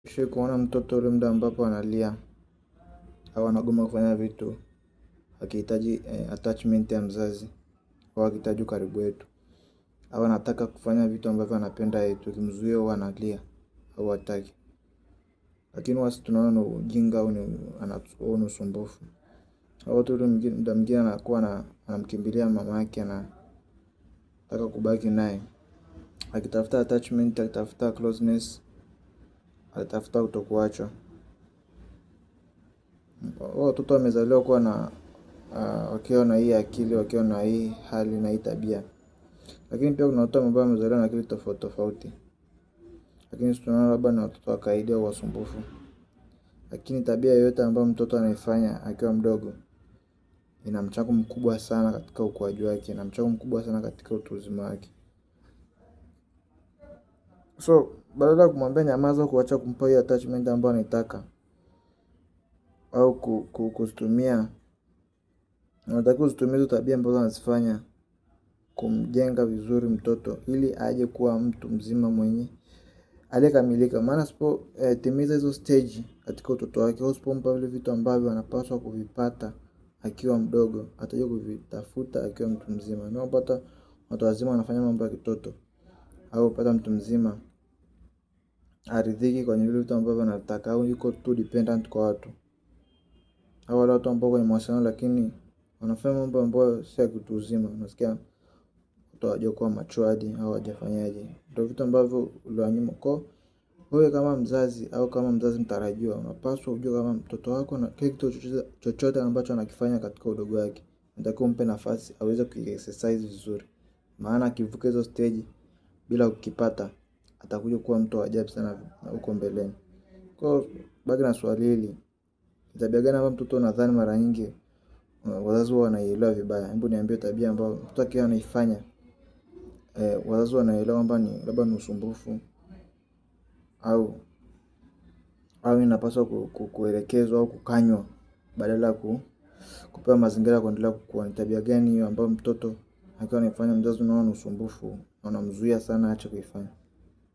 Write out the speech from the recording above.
Ushawahi kuona mtoto ule muda ambapo analia au anagoma kufanya vitu akihitaji attachment ya mzazi au akihitaji ukaribu wetu au anataka kufanya vitu ambavyo anapenda yeye, tukimzuia huwa analia au hataki. Lakini huwa sisi tunaona ni ujinga au ni usumbufu. Au watu ule muda mwingine anakuwa anamkimbilia mama yake, anataka kubaki naye, akitafuta attachment, akitafuta closeness, akitafuta kutokuachwa. Watoto wamezaliwa kuwa wakiwa na hii akili, wakiwa na hii hali na hii tabia. Lakini pia kuna watoto ambao wamezaliwa na akili tofauti tofauti, lakini sisi tunaona labda ni watoto wa kawaida au wasumbufu. Lakini tabia yoyote ambayo mtoto anaifanya akiwa mdogo ina mchango mkubwa sana katika ukuaji wake, ina mchango mkubwa sana katika utu uzima wake. So badala ya kumwambia nyamaza, kuacha kumpa hiyo attachment ambayo anaitaka au kuzitumia, unatakiwa uzitumie hizo tabia ambazo anazifanya kumjenga vizuri mtoto ili aje kuwa mtu mzima mwenye aliyekamilika. Maana sipo timiza hizo stage katika utoto wake, usipompa vile vitu ambavyo anapaswa kuvipata akiwa mdogo, atakuja kuvitafuta akiwa mtu mzima. Unapata watu wazima wanafanya mambo ya kitoto, au pata mtu mzima aridhiki kwenye vile vitu ambavyo anataka, au yuko too dependent kwa watu. Au wale watu ambao kwenye mahusiano lakini wanafanya mambo ambayo si ya kitu uzima, unasikia watu hawajakuwa matured au hawajafanyaje. Ndio vitu ambavyo uliwanyima. Kwa wewe kama mzazi au kama mzazi mtarajiwa, unapaswa ujue kama mtoto wako na kile kitu chochote ambacho anakifanya katika udogo wake, unatakiwa umpe nafasi aweze kuexercise vizuri. Maana akivuka hizo stage bila kukipata, atakuja kuwa mtu wa ajabu sana huko mbeleni. Kwa baki na swali hili, tabia gani ambayo mtoto unadhani mara nyingi wazazi wanaielewa vibaya? Hebu niambie tabia ambayo mtoto akiwa anaifanya wazazi wanaelewa kwamba ni labda ni usumbufu au inapaswa kuelekezwa au kukanywa badala ya kupewa mazingira ya kuendelea kukua. Ni tabia gani hiyo ambayo mtoto akiwa anaifanya mzazi unaona ni usumbufu, unamzuia sana aache kuifanya?